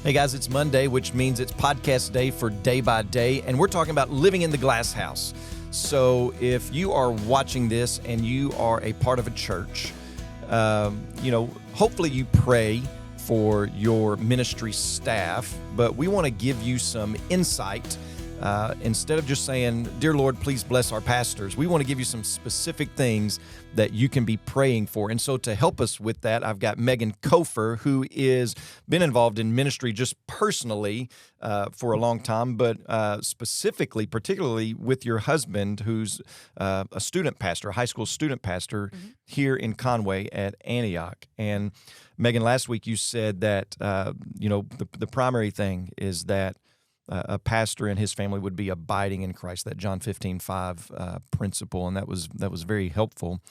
Hey guys, it's Monday, which means it's podcast day for Day by Day, and we're talking about living in the glass house. So if you are watching this and you are a part of a church, hopefully you pray for your ministry staff, but we want to give you some insight. Instead of just saying, "Dear Lord, please bless our pastors," we want to give you some specific things that you can be praying for. And so to help us with that, I've got Megan Cofer, who is been involved in ministry just personally for a long time, but particularly with your husband, who's a student pastor, a high school student pastor here in Conway at Antioch. And Megan, last week you said that the primary thing is that a pastor and his family would be abiding in Christ, that John 15:5 principle, and that was very helpful.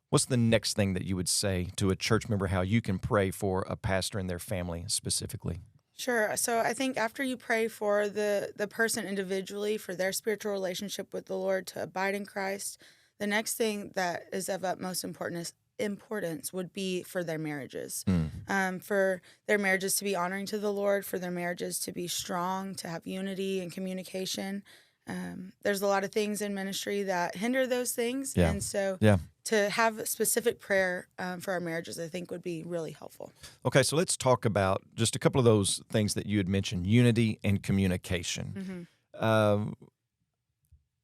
What's the next thing that you would say to a church member, how you can pray for a pastor and their family specifically? Sure. So I think after you pray for the person individually, for their spiritual relationship with the Lord to abide in Christ, the next thing that is of utmost importance would be for their marriages, for their marriages to be honoring to the Lord, for their marriages to be strong, to have unity and communication. There's a lot of things in ministry that hinder those things, and so to have specific prayer for our marriages, I think, would be really helpful. Okay, so let's talk about just a couple of those things that you had mentioned: unity and communication.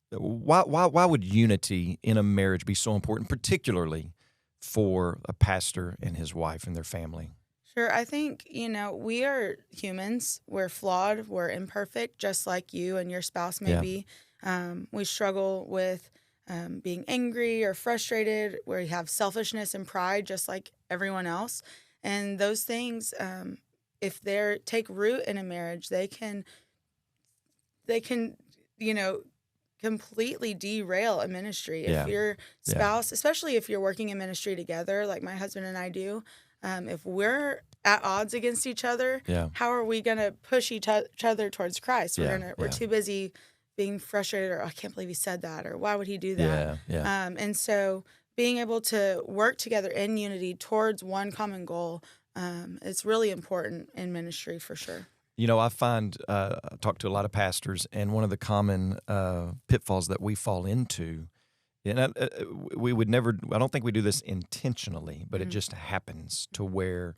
Why would unity in a marriage be so important, particularly for a pastor and his wife and their family? Sure. I think, we are humans. We're flawed. We're imperfect, just like you and your spouse may be. We struggle with being angry or frustrated. We have selfishness and pride, just like everyone else. And those things, if they take root in a marriage, they can, completely derail a ministry. If your spouse, especially if you're working in ministry together, like my husband and I do, if we're at odds against each other, how are we going to push each other towards Christ? We're too busy being frustrated, or, "Oh, I can't believe he said that," or, "Why would he do that?" And so being able to work together in unity towards one common goal, is really important in ministry for sure. I find, I talk to a lot of pastors, and one of the common pitfalls that we fall into, and we would never, I don't think we do this intentionally, but it just happens to where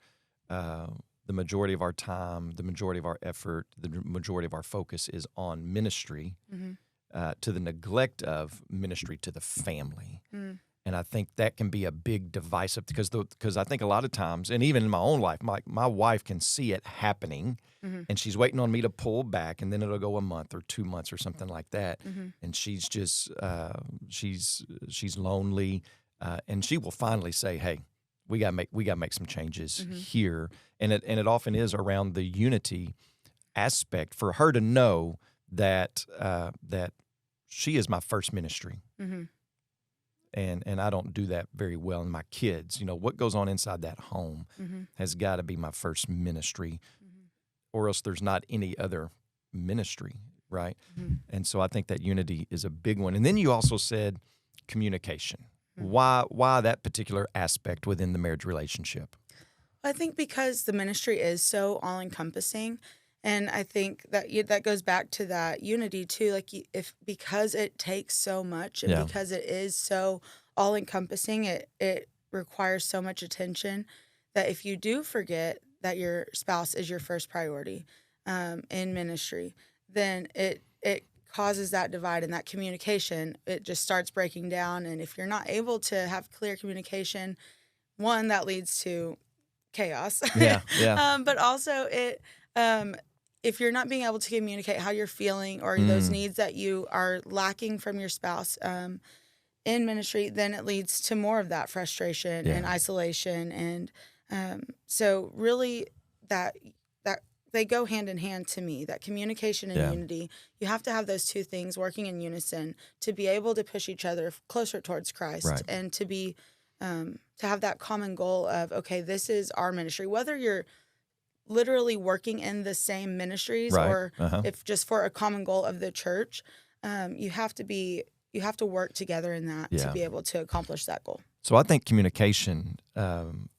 the majority of our time, the majority of our effort, the majority of our focus is on ministry to the neglect of ministry to the family. And I think that can be a big divisive, because I think a lot of times, and even in my own life, my wife can see it happening, and she's waiting on me to pull back, and then it'll go a month or 2 months or something like that, and she's just she's lonely, and she will finally say, "Hey, we gotta make some changes here," and it often is around the unity aspect for her to know that that she is my first ministry. And I don't do that very well in my kids. What goes on inside that home has got to be my first ministry, or else there's not any other ministry, right? And so I think that unity is a big one. And then you also said communication. Why that particular aspect within the marriage relationship? I think because the ministry is so all-encompassing. And I think that that goes back to that unity too. Like because it takes so much, and because it is so all encompassing, it requires so much attention that if you do forget that your spouse is your first priority in ministry, then it causes that divide, and that communication, it just starts breaking down. And if you're not able to have clear communication, one, that leads to chaos. But also if you're not being able to communicate how you're feeling or those needs that you are lacking from your spouse in ministry, then it leads to more of that frustration and isolation. And so really that they go hand in hand to me, that communication and unity. You have to have those two things working in unison to be able to push each other closer towards Christ, and to be to have that common goal of, okay, this is our ministry, whether you're literally working in the same ministries or if just for a common goal of the church, you have to work together in that to be able to accomplish that goal. So I think communication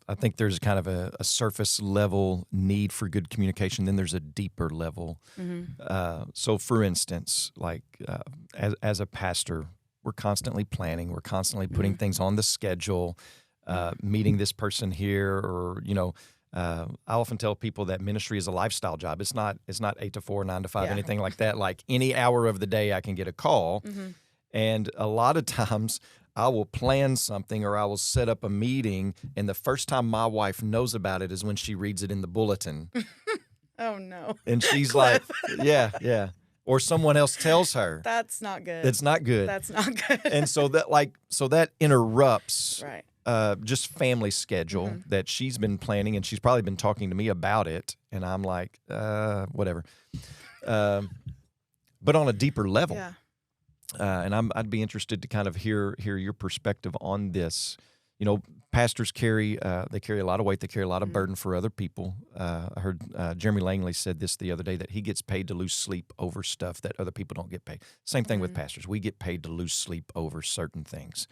I think there's kind of a surface level need for good communication. Then there's a deeper level. So, for instance, like as a pastor, we're constantly planning. We're constantly putting things on the schedule, meeting this person here, or I often tell people that ministry is a lifestyle job. It's not 8 to 4, 9 to 5, anything like that. Like any hour of the day, I can get a call, and a lot of times I will plan something or I will set up a meeting, and the first time my wife knows about it is when she reads it in the bulletin. Oh no! And she's like, "Yeah," or someone else tells her. That's not good. It's not good. That's not good. And so that interrupts. Right. Just family schedule that she's been planning, and she's probably been talking to me about it, and I'm like, whatever. But on a deeper level, and I'd be interested to kind of hear your perspective on this. Pastors carry a lot of weight, they carry a lot of burden for other people. I heard Jeremy Langley said this the other day, that he gets paid to lose sleep over stuff that other people don't get paid. Same thing with pastors; we get paid to lose sleep over certain things.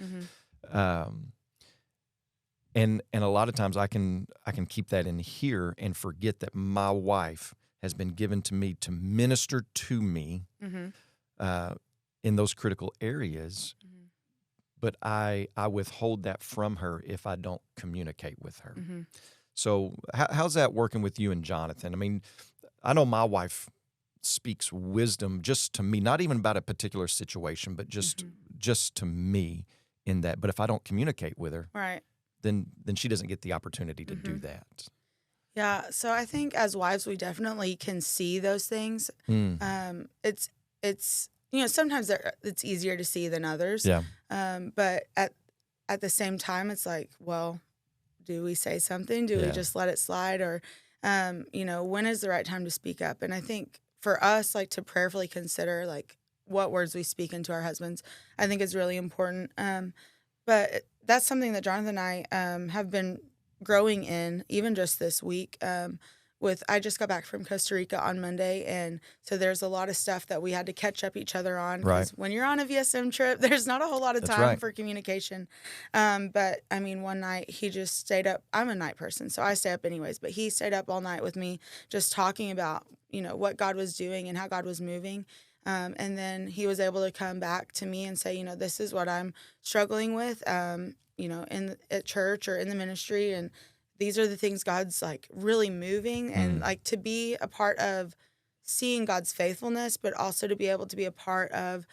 And a lot of times I can keep that in here and forget that my wife has been given to me to minister to me in those critical areas, but I withhold that from her if I don't communicate with her. So how's that working with you and Jonathan? I mean, I know my wife speaks wisdom just to me, not even about a particular situation, but just to me in that. But if I don't communicate with her, right, then she doesn't get the opportunity to do that. Yeah, so I think as wives, we definitely can see those things. It's sometimes it's easier to see than others. Yeah. But at the same time, it's like, well, do we say something? Do we just let it slide? Or, when is the right time to speak up? And I think for us, like, to prayerfully consider, like, what words we speak into our husbands, I think is really important. But that's something that Jonathan and I have been growing in, even just this week. I just got back from Costa Rica on Monday, and so there's a lot of stuff that we had to catch up each other on. Right. When you're on a VSM trip, there's not a whole lot of time for communication. But I mean, one night he just stayed up. I'm a night person, so I stay up anyways. But he stayed up all night with me, just talking about what God was doing and how God was moving. And then he was able to come back to me and say, this is what I'm struggling with, at church or in the ministry, and these are the things God's like really moving, and like to be a part of seeing God's faithfulness, but also to be able to be a part of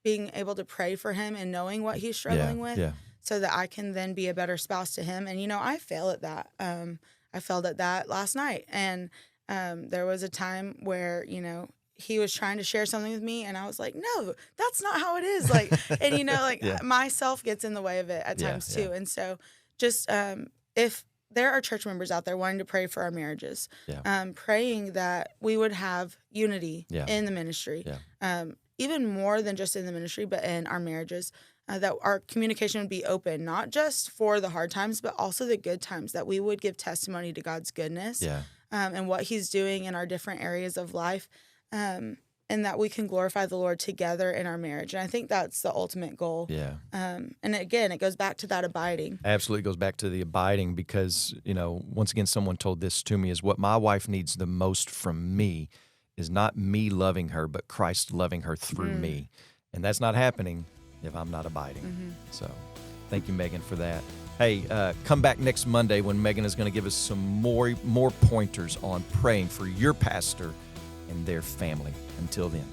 being able to pray for him and knowing what he's struggling with, so that I can then be a better spouse to him. And I fail at that. I failed at that last night, and there was a time where he was trying to share something with me, and I was like, no, that's not how it is. Like, and myself gets in the way of it at times too. And so just, if there are church members out there wanting to pray for our marriages, praying that we would have unity in the ministry, even more than just in the ministry, but in our marriages, that our communication would be open, not just for the hard times, but also the good times, that we would give testimony to God's goodness and what he's doing in our different areas of life. And that we can glorify the Lord together in our marriage. And I think that's the ultimate goal. Yeah. And again, it goes back to that abiding. Absolutely goes back to the abiding, because, once again, someone told this to me, is what my wife needs the most from me is not me loving her, but Christ loving her through me. And that's not happening if I'm not abiding. So thank you, Megan, for that. Hey, come back next Monday when Megan is going to give us some more pointers on praying for your pastor and their family. Until then.